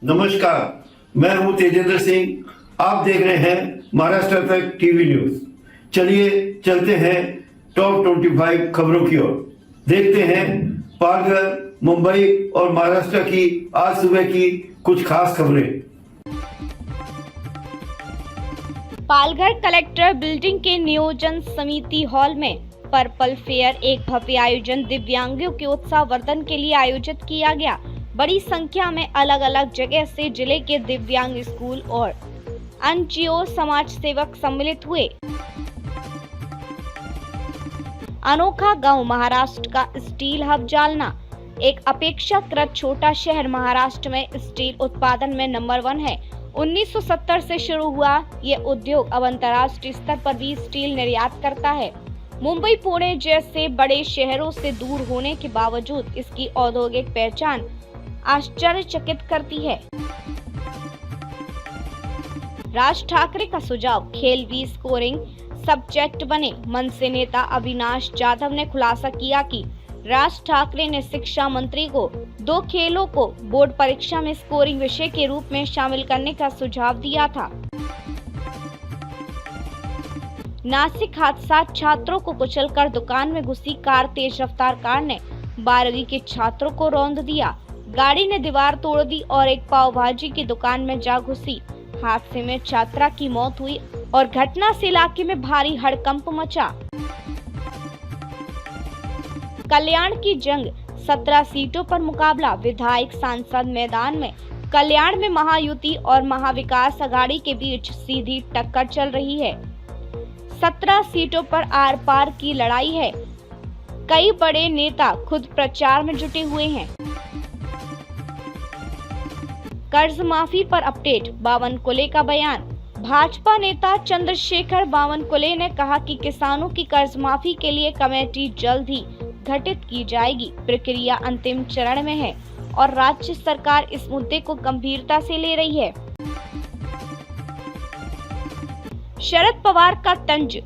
नमस्कार, मैं हूं तेजेंद्र सिंह। आप देख रहे हैं महाराष्ट्र तक टीवी न्यूज। चलिए चलते हैं टॉप 25 खबरों की ओर। देखते हैं पालघर, मुंबई और महाराष्ट्र की आज सुबह की कुछ खास खबरें। पालघर कलेक्टर बिल्डिंग के नियोजन समिति हॉल में पर्पल फेयर एक भव्य आयोजन दिव्यांगों के उत्साहवर्धन के लिए आयोजित किया गया। बड़ी संख्या में अलग अलग जगह से जिले के दिव्यांग स्कूल और एनजीओ समाज सेवक सम्मिलित हुए। अनोखा गांव महाराष्ट्र का स्टील हब जालना, एक अपेक्षाकृत छोटा शहर महाराष्ट्र में स्टील उत्पादन में नंबर 1 है। 1970 से शुरू हुआ ये उद्योग अब अंतर्राष्ट्रीय स्तर पर भी स्टील निर्यात करता है। मुंबई, पुणे जैसे बड़े शहरों से दूर होने के बावजूद इसकी औद्योगिक पहचान आश्चर्यचकित करती है। राज ठाकरे का सुझाव खेल भी स्कोरिंग सब्जेक्ट बने। मनसे नेता अविनाश जाधव ने खुलासा किया कि राज ठाकरे ने शिक्षा मंत्री को 2 खेलों को बोर्ड परीक्षा में स्कोरिंग विषय के रूप में शामिल करने का सुझाव दिया था। नासिक हादसा, छात्रों को कुचलकर दुकान में घुसी कार, तेज रफ्तार कार ने 12वीं के छात्रों को रौंद दिया। गाड़ी ने दीवार तोड़ दी और एक पाव भाजी की दुकान में जा घुसी। हादसे में छात्रा की मौत हुई और घटना से इलाके में भारी हड़कंप मचा। कल्याण की जंग, 17 सीटों पर मुकाबला। विधायक सांसद मैदान में। कल्याण में महायुति और महाविकास अघाड़ी के बीच सीधी टक्कर चल रही है। 17 सीटों पर आर पार की लड़ाई है। कई बड़े नेता खुद प्रचार में जुटे हुए हैं। कर्ज माफी पर अपडेट, बावनकुले का बयान। भाजपा नेता चंद्रशेखर बावनकुले ने कहा कि किसानों की कर्ज माफी के लिए कमेटी जल्द ही गठित की जाएगी। प्रक्रिया अंतिम चरण में है और राज्य सरकार इस मुद्दे को गंभीरता से ले रही है। शरद पवार का तंज,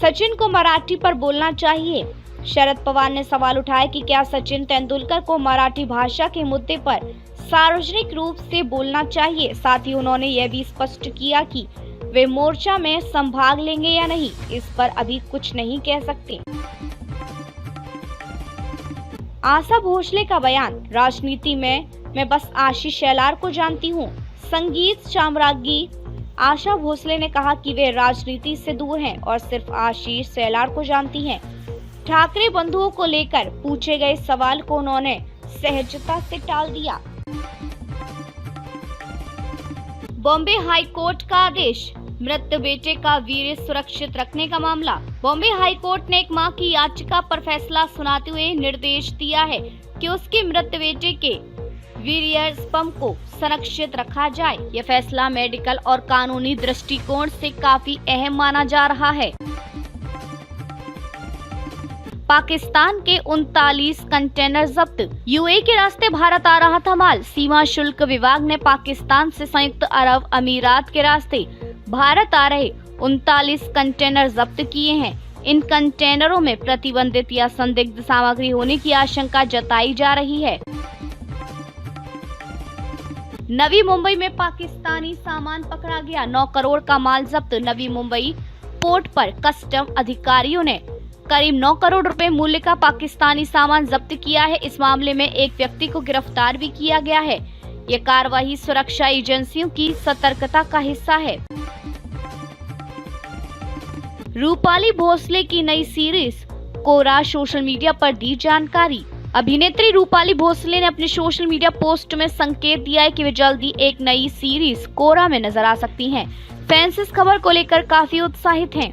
सचिन को मराठी पर बोलना चाहिए। शरद पवार ने सवाल उठाया कि क्या सचिन तेंदुलकर को मराठी भाषा के मुद्दे पर सार्वजनिक रूप से बोलना चाहिए। साथ ही उन्होंने यह भी स्पष्ट किया कि वे मोर्चा में संभाग लेंगे या नहीं, इस पर अभी कुछ नहीं कह सकते। आशा भोसले का बयान, राजनीति में मैं बस आशीष शेलार को जानती हूँ। संगीत साम्राज्ञी आशा भोसले ने कहा कि वे राजनीति से दूर हैं और सिर्फ आशीष शेलार को जानती हैं। ठाकरे बंधुओं को लेकर पूछे गए सवाल को उन्होंने सहजता से टाल दिया। बॉम्बे हाई कोर्ट का आदेश, मृत बेटे का वीर्य सुरक्षित रखने का मामला। बॉम्बे हाई कोर्ट ने एक मां की याचिका पर फैसला सुनाते हुए निर्देश दिया है कि उसके मृत बेटे के वीर्य स्पर्म को संरक्षित रखा जाए। यह फैसला मेडिकल और कानूनी दृष्टिकोण से काफी अहम माना जा रहा है। पाकिस्तान के 39 कंटेनर जब्त। यूएई के रास्ते भारत आ रहा था माल। सीमा शुल्क विभाग ने पाकिस्तान से संयुक्त अरब अमीरात के रास्ते भारत आ रहे 39 कंटेनर जब्त किए हैं। इन कंटेनरों में प्रतिबंधित या संदिग्ध सामग्री होने की आशंका जताई जा रही है। नवी मुंबई में पाकिस्तानी सामान पकड़ा गया। 9 करोड़ का माल जब्त। नवी मुंबई पोर्ट पर कस्टम अधिकारियों ने करीब 9 करोड़ रुपए मूल्य का पाकिस्तानी सामान जब्त किया है। इस मामले में एक व्यक्ति को गिरफ्तार भी किया गया है। ये कार्रवाई सुरक्षा एजेंसियों की सतर्कता का हिस्सा है। रूपाली भोसले की नई सीरीज कोरा सोशल मीडिया पर दी जानकारी। अभिनेत्री रूपाली भोसले ने अपने सोशल मीडिया पोस्ट में संकेत दिया है कि वे जल्दी एक नई सीरीज कोरा में नजर आ सकती हैं। फैंस इस खबर को लेकर काफी उत्साहित हैं।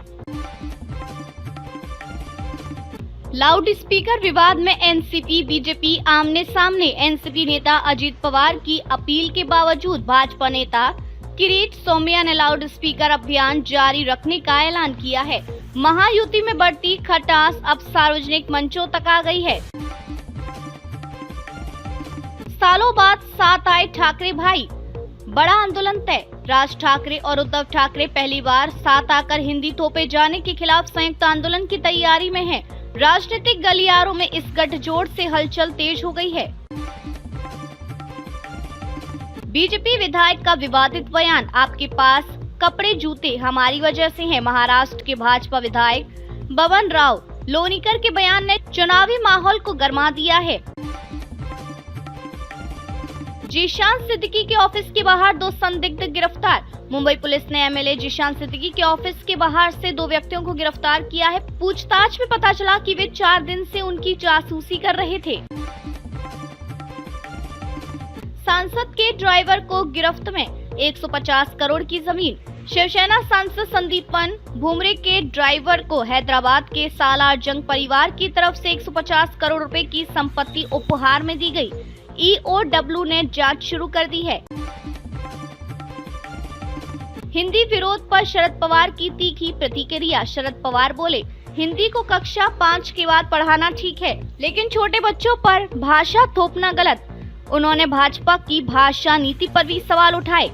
लाउड स्पीकर विवाद में एनसीपी बीजेपी आमने सामने। एनसीपी नेता अजित पवार की अपील के बावजूद भाजपा नेता किरीट सोमैया ने लाउड स्पीकर अभियान जारी रखने का ऐलान किया है। महायुति में बढ़ती खटास अब सार्वजनिक मंचों तक आ गई है। सालों बाद साथ आए ठाकरे भाई, बड़ा आंदोलन तय। राज ठाकरे और उद्धव ठाकरे पहली बार साथ आकर हिंदी थोपे जाने के खिलाफ संयुक्त आंदोलन की तैयारी में हैं। राजनीतिक गलियारों में इस गठजोड़ से हलचल तेज हो गई है। बीजेपी विधायक का विवादित बयान, आपके पास कपड़े जूते हमारी वजह से हैं। महाराष्ट्र के भाजपा विधायक बबन राव लोणीकर के बयान ने चुनावी माहौल को गरमा दिया है। जीशान सिद्दीकी के ऑफिस के बाहर 2 संदिग्ध गिरफ्तार। मुंबई पुलिस ने एमएलए जीशान सिद्दीकी के ऑफिस के बाहर से 2 व्यक्तियों को गिरफ्तार किया है। पूछताछ में पता चला कि वे 4 दिन से उनकी जासूसी कर रहे थे। सांसद के ड्राइवर को गिरफ्त में 150 करोड़ की जमीन। शिवसेना सांसद संदीपन भुमरे के ड्राइवर को हैदराबाद के सालार जंग परिवार की तरफ से 150 करोड़ रुपए की संपत्ति उपहार में दी गई। EOW ने जांच शुरू कर दी है। हिंदी विरोध पर शरद पवार की तीखी प्रतिक्रिया। शरद पवार बोले, हिंदी को कक्षा 5 के बाद पढ़ाना ठीक है, लेकिन छोटे बच्चों पर भाषा थोपना गलत। उन्होंने भाजपा की भाषा नीति पर भी सवाल उठाए।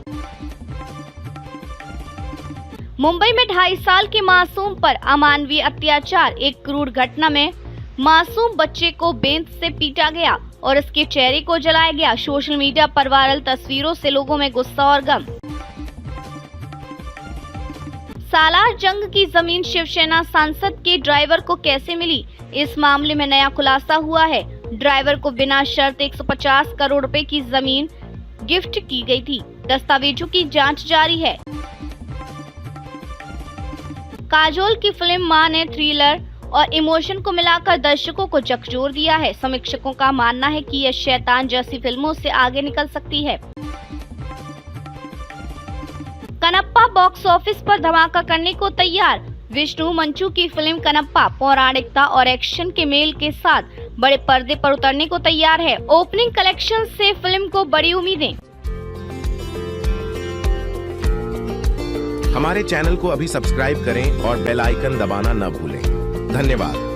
मुंबई में 2.5 साल के मासूम पर अमानवीय अत्याचार। एक क्रूर घटना में मासूम बच्चे को बेंत से पीटा गया और उसके चेहरे को जलाया गया। सोशल मीडिया पर वायरल तस्वीरों से लोगों में गुस्सा और गम। सालार जंग की जमीन शिवसेना सांसद के ड्राइवर को कैसे मिली? इस मामले में नया खुलासा हुआ है। ड्राइवर को बिना शर्त 150 करोड़ रुपए की जमीन गिफ्ट की गई थी। दस्तावेजों की जांच जारी है। काजोल की फिल्म मां ने थ्रिलर और इमोशन को मिलाकर दर्शकों को झकझोर दिया है। समीक्षकों का मानना है कि यह शैतान जैसी फिल्मों से आगे निकल सकती है। कनप्पा बॉक्स ऑफिस पर धमाका करने को तैयार। विष्णु मंचू की फिल्म कनप्पा पौराणिकता और एक्शन के मेल के साथ बड़े पर्दे पर उतरने को तैयार है। ओपनिंग कलेक्शन से फिल्म को बड़ी उम्मीदें। हमारे चैनल को अभी सब्सक्राइब करें और बेल आइकन दबाना न भूलें। धन्यवाद।